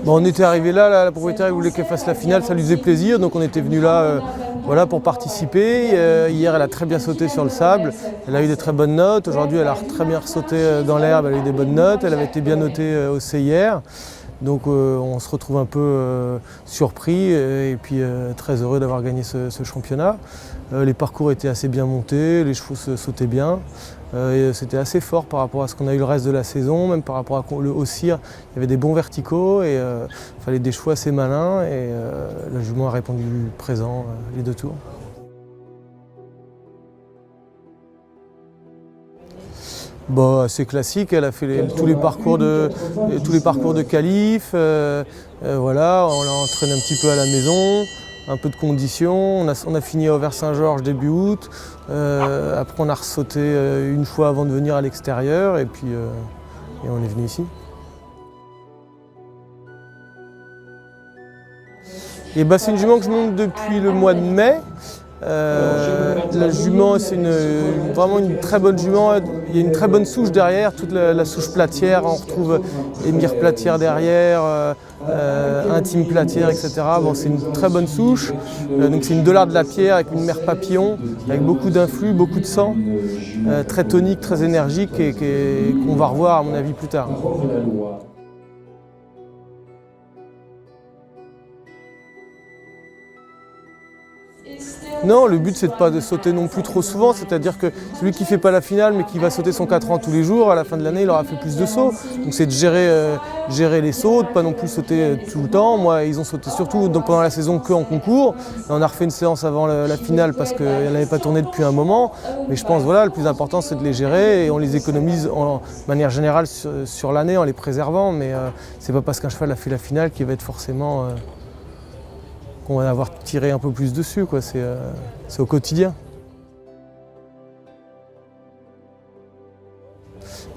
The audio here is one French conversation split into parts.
Bon, on était arrivé là, la propriétaire il voulait qu'elle fasse la finale, ça lui faisait plaisir, donc on était venu là voilà, pour participer. Hier, elle a très bien sauté sur le sable, elle a eu des très bonnes notes. Aujourd'hui, elle a très bien sauté dans l'herbe, elle a eu des bonnes notes. Elle avait été bien notée au CIR. Donc on se retrouve un peu surpris et puis très heureux d'avoir gagné ce championnat. Les parcours étaient assez bien montés, les chevaux sautaient bien. C'était assez fort par rapport à ce qu'on a eu le reste de la saison, même par rapport au CIR. Il y avait des bons verticaux et il fallait des chevaux assez malins et la jument a répondu présent les 2 tours. Bon, c'est classique, elle a fait tous les parcours de qualif. Voilà, on l'a entraîné un petit peu à la maison, un peu de conditions. On a fini à Auvers-Saint-Georges début août. Après, on a ressauté une fois avant de venir à l'extérieur et puis et on est venu ici. Et bah, c'est une jument que je monte depuis le mois de mai. La jument, c'est vraiment une très bonne jument. Il y a une très bonne souche derrière, toute la souche platière. On retrouve émir platière derrière, intime platière, etc. Bon, c'est une très bonne souche. Donc c'est une Dollard de la Pierre avec une mère papillon, avec beaucoup d'influx, beaucoup de sang, très tonique, très énergique et qu'on va revoir à mon avis plus tard. Non, le but c'est de ne pas sauter non plus trop souvent, c'est-à-dire que celui qui ne fait pas la finale mais qui va sauter son 4 ans tous les jours, à la fin de l'année il aura fait plus de sauts. Donc c'est de gérer les sauts, de ne pas non plus sauter tout le temps. Moi ils ont sauté surtout pendant la saison qu'en concours. Et on a refait une séance avant la finale parce qu'elle n'avait pas tourné depuis un moment. Mais je pense voilà, le plus important c'est de les gérer et on les économise de manière générale sur l'année en les préservant. Mais c'est pas parce qu'un cheval a fait la finale qu'il va être forcément... qu'on va avoir tiré un peu plus dessus, quoi. C'est au quotidien.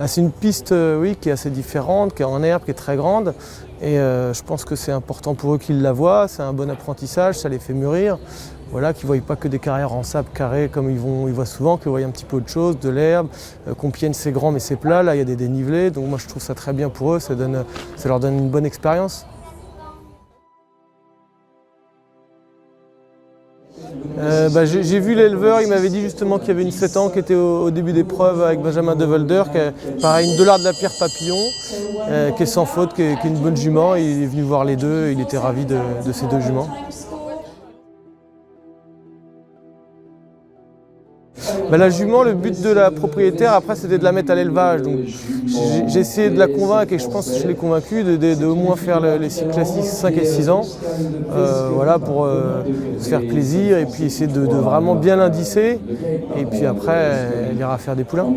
C'est une piste oui, qui est assez différente, qui est en herbe, qui est très grande. Et je pense que c'est important pour eux qu'ils la voient, c'est un bon apprentissage, ça les fait mûrir. Voilà, qu'ils ne voient pas que des carrières en sable carré comme ils voient souvent, qu'ils voient un petit peu autre chose, de l'herbe. Compiègne c'est grand mais c'est plat, là il y a des dénivelés. Donc moi je trouve ça très bien pour eux, ça leur donne une bonne expérience. J'ai vu l'éleveur, il m'avait dit justement qu'il y avait une 7 ans qui était au début d'épreuve avec Benjamin De Volder, qui est pareil, une Dollard de la Pierre Papillon, qui est sans faute, qui est une bonne jument. Il est venu voir les deux, il était ravi de ces 2 juments. La jument, le but de la propriétaire, après, c'était de la mettre à l'élevage. Donc, j'ai essayé de la convaincre et je pense que je l'ai convaincue de au moins faire les cycles classiques 5 et 6 ans. Voilà, pour se faire plaisir et puis essayer de vraiment bien l'indicer. Et puis après, elle ira faire des poulains.